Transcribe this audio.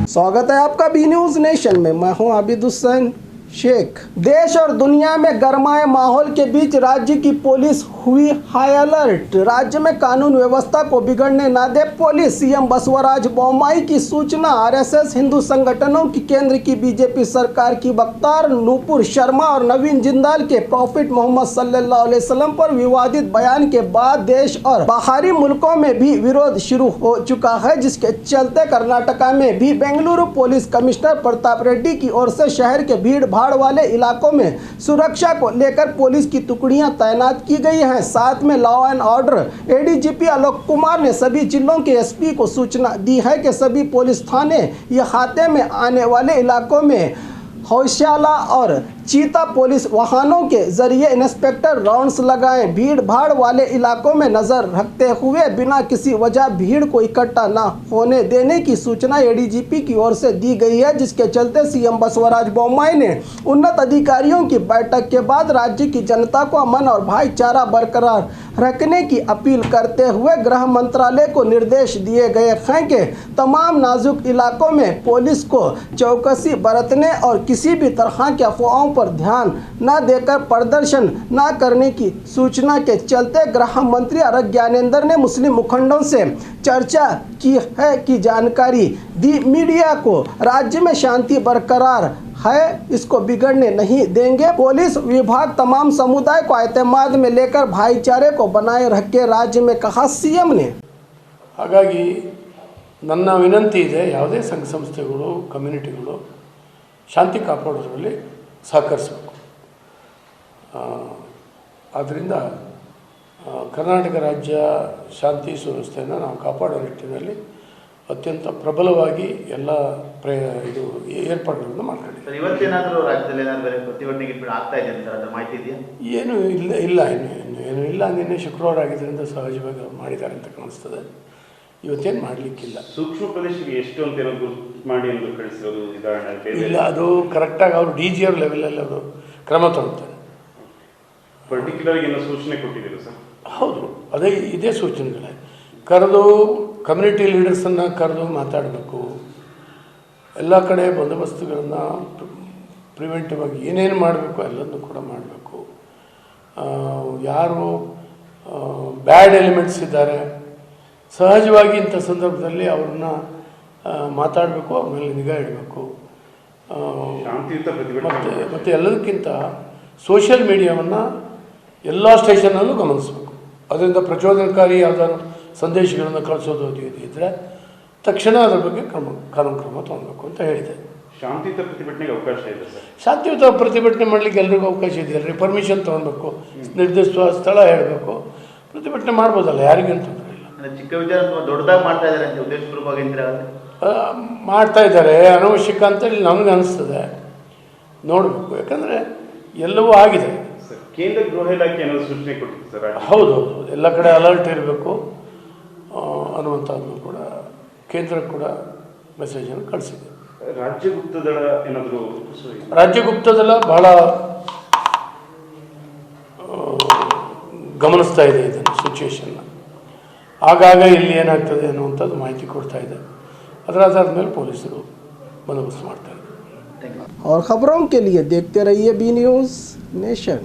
स्वागत है आपका बी न्यूज़ नेशन में। मैं हूं आबिद हुसैन शेख। देश और दुनिया में गरमाए माहौल के बीच राज्य की पुलिस हुई हाई अलर्ट। राज्य में कानून व्यवस्था को बिगड़ने न दे पुलिस। सीएम बसवराज बोम्मई की सूचना। आरएसएस हिंदू संगठनों की केंद्र की बीजेपी सरकार की वक्तार नूपुर शर्मा और नवीन जिंदाल के प्रॉफिट मोहम्मद सल्लल्लाहु अलैहि वसल्लम पर विवादित बयान के बाद देश और बाहरी मुल्कों में भी विरोध शुरू हो चुका है, जिसके चलते कर्नाटका में भी बेंगलुरु पुलिस कमिश्नर प्रताप रेड्डी की ओर से शहर के भीड़ भाड़ वाले इलाकों में सुरक्षा को लेकर पुलिस की टुकड़ियां तैनात की गई हैं। साथ में law and order ADGP Alok Kumar ने सभी जिलों के एसपी को सूचना दी है कि सभी पुलिस थाने या खाते में आने वाले इलाकों में होशियाला और चीता पुलिस वाहनों के जरिए इंस्पेक्टर राउंड्स लगाएं। भीड़ भाड़ वाले इलाकों में नजर रखते हुए बिना किसी वजह भीड़ को इकट्ठा न होने देने की सूचना एडीजीपी की ओर से दी गई है, जिसके चलते सीएम बसवराज बोम्मई ने उन्नत अधिकारियों की बैठक के बाद राज्य की जनता को अमन और भाईचारा बरकरार रखने की अपील करते हुए गृह मंत्रालय को निर्देश दिए गए हैं कि तमाम नाजुक इलाकों में पुलिस को चौकसी बरतने और किसी भी तरह के अफवाहों पर ध्यान न देकर प्रदर्शन न करने की सूचना के चलते गृह मंत्री अरग ज्ञानेंद्र ने मुस्लिम मुखंडों से चर्चा की है कि जानकारी दी मीडिया को राज्य में शांति बरकरार है, इसको बिगड़ने नहीं देंगे। पुलिस विभाग तमाम समुदाय को एतमाद में लेकर भाईचारे को बनाए रखे राज्य में कहा सीएम ने। ಹಾಗಾಗಿ ನನ್ನ ವಿನಂತಿ ಇದೆ, ಯಾವುದೇ ಸಂಘ ಸಂಸ್ಥೆಗಳು ಕಮ್ಯುನಿಟಿಗಳು ಶಾಂತಿ ಕಾಪಾಡೋದ್ರಲ್ಲಿ ಸಹಕರಿಸಬೇಕು. ಆದ್ದರಿಂದ ಕರ್ನಾಟಕ ರಾಜ್ಯ ಶಾಂತಿ ಸುವ್ಯವಸ್ಥೆಯನ್ನು ನಾವು ಕಾಪಾಡೋ ನಿಟ್ಟಿನಲ್ಲಿ ಅತ್ಯಂತ ಪ್ರಬಲವಾಗಿ ಎಲ್ಲ ಇದು ಏರ್ಪಾಡುಗಳನ್ನು ಮಾಡ್ಕೊಂಡಿದ್ದೀವಿ. ಇವತ್ತೇನಾದರೂ ರಾಜ್ಯದಲ್ಲಿ ಏನಾದರೂ ಪ್ರತಿಭಟನೆ ಆಗ್ತಾ ಇದೆ ಅಂತ ಅದರ ಮಾಹಿತಿ ಇದೆಯಾ? ಏನೂ ಏನೂ ಇಲ್ಲ. ನಿನ್ನೆ ಶುಕ್ರವಾರ ಆಗಿದ್ದರಿಂದ ಸಹಜವಾಗಿ ಮಾಡಿದ್ದಾರೆ ಅಂತ ಕಾಣಿಸ್ತದೆ. ಇವತ್ತೇನು ಮಾಡಲಿಕ್ಕಿಲ್ಲ. ಸೂಕ್ಷ್ಮ ಪ್ರದೇಶಕ್ಕೆ ಎಷ್ಟು ಅಂತ ಏನಾದರೂ ಮಾಡಿ ಎಂದು ಕಳಿಸಿರೋದು ಉದಾಹರಣೆ ಇಲ್ಲ, ಅದು ಕರೆಕ್ಟಾಗಿ ಅವರು DG ಅವ್ರ ಲೆವೆಲಲ್ಲಿ ಅವರು ಕ್ರಮ ತಗೊಳ್ತಾರೆ. ಪರ್ಟಿಕ್ಯುಲರ್ ಏನೋ ಸೂಚನೆ ಕೊಟ್ಟಿದ್ದೀರಾ ಸರ್? ಹೌದು, ಇದೇ ಸೂಚನೆಗಳೇ. ಕರೆದು ಕಮ್ಯುನಿಟಿ ಲೀಡರ್ಸನ್ನು ಕರೆದು ಮಾತಾಡಬೇಕು. ಎಲ್ಲ ಕಡೆ ಬಂದೋಬಸ್ತುಗಳನ್ನು ಪ್ರಿವೆಂಟಿವ್ ಆಗಿ ಏನೇನು ಮಾಡಬೇಕು ಎಲ್ಲದನ್ನು ಕೂಡ ಮಾಡಬೇಕು. ಯಾರು ಬ್ಯಾಡ್ ಎಲಿಮೆಂಟ್ಸ್ ಇದ್ದಾರೆ ಸಹಜವಾಗಿ ಇಂಥ ಸಂದರ್ಭದಲ್ಲಿ ಅವ್ರನ್ನ ಮಾತಾಡಬೇಕು, ಅವ್ರ ಮೇಲೆ ನಿಗಾ ಇಡಬೇಕು. ಮತ್ತು ಎಲ್ಲದಕ್ಕಿಂತ ಸೋಷಿಯಲ್ ಮೀಡಿಯಾವನ್ನು ಎಲ್ಲ ಸ್ಟೇಷನ್ನಲ್ಲೂ ಗಮನಿಸಬೇಕು. ಅದರಿಂದ ಪ್ರಚೋದನಕಾರಿ ಯಾವುದಾದ್ರು ಸಂದೇಶಗಳನ್ನು ಕಳಿಸೋದು ಇದ್ದರೆ ತಕ್ಷಣ ಅದರ ಬಗ್ಗೆ ಕಾನೂನು ಕ್ರಮ ತೊಗೊಳ್ಬೇಕು ಅಂತ ಹೇಳಿದೆ. ಶಾಂತಿಯುತ ಪ್ರತಿಭಟನೆಗೆ ಅವಕಾಶ ಇದೆ ಸರ್? ಶಾಂತಿಯುತ ಪ್ರತಿಭಟನೆ ಮಾಡಲಿಕ್ಕೆ ಎಲ್ರಿಗೂ ಅವಕಾಶ ಇದೆಯಲ್ಲ ರೀ. ಪರ್ಮಿಷನ್ ತೊಗೊಳ್ಬೇಕು, ನಿರ್ದಿಷ್ಟ ಸ್ಥಳ ಹೇಳಬೇಕು, ಪ್ರತಿಭಟನೆ ಮಾಡ್ಬೋದಲ್ಲ, ಯಾರಿಗಂತ ತೊಂದರೆ ಇಲ್ಲ. ಚಿಕ್ಕ ವಿಚಾರ ದೊಡ್ಡದಾಗಿ ಮಾಡ್ತಾ ಇದ್ದಾರೆ ಅಂತ ಉದ್ದೇಶಪೂರ್ವಕವಾಗಿ ಮಾಡ್ತಾ ಇದ್ದಾರೆ, ಅನವಶ್ಯಕ ಅಂತೇಳಿ ನನಗೆ ಅನಿಸ್ತದೆ. ನೋಡಬೇಕು, ಯಾಕಂದರೆ ಎಲ್ಲವೂ ಆಗಿದೆ. ಕೇಂದ್ರ ಗೃಹ ಇಲಾಖೆ ಏನಾದರೂ ಸೂಚನೆ ಕೊಟ್ಟಿದೆ ಸರ್? ಹೌದು, ಎಲ್ಲ ಕಡೆ ಅಲರ್ಟ್ ಇರಬೇಕು ಅನ್ನುವಂಥದ್ದು ಕೂಡ ಕೇಂದ್ರ ಕೂಡ ಮೆಸೇಜನ್ನು ಕಳಿಸಿದೆ. ರಾಜ್ಯ ಗುಪ್ತದಳ ಏನಾದರೂ? ರಾಜ್ಯ ಗುಪ್ತದಳ ಬಹಳ ಗಮನಿಸ್ತಾ ಇದೆ ಇದನ್ನು ಸಿಚುವೇಶನ್ನ. ಆಗಾಗ ಇಲ್ಲಿ ಏನಾಗ್ತದೆ ಅನ್ನುವಂಥದ್ದು ಮಾಹಿತಿ ಕೊಡ್ತಾ ಇದೆ. ಅದರ ಆಧಾರದ ಮೇಲೆ ಪೊಲೀಸರು ಬಂದೋಬಸ್ತ್ ಮಾಡ್ತಾ ಇದ್ದಾರೆ. और खबरों के लिए देखते रहिए बी न्यूज़ नेशन।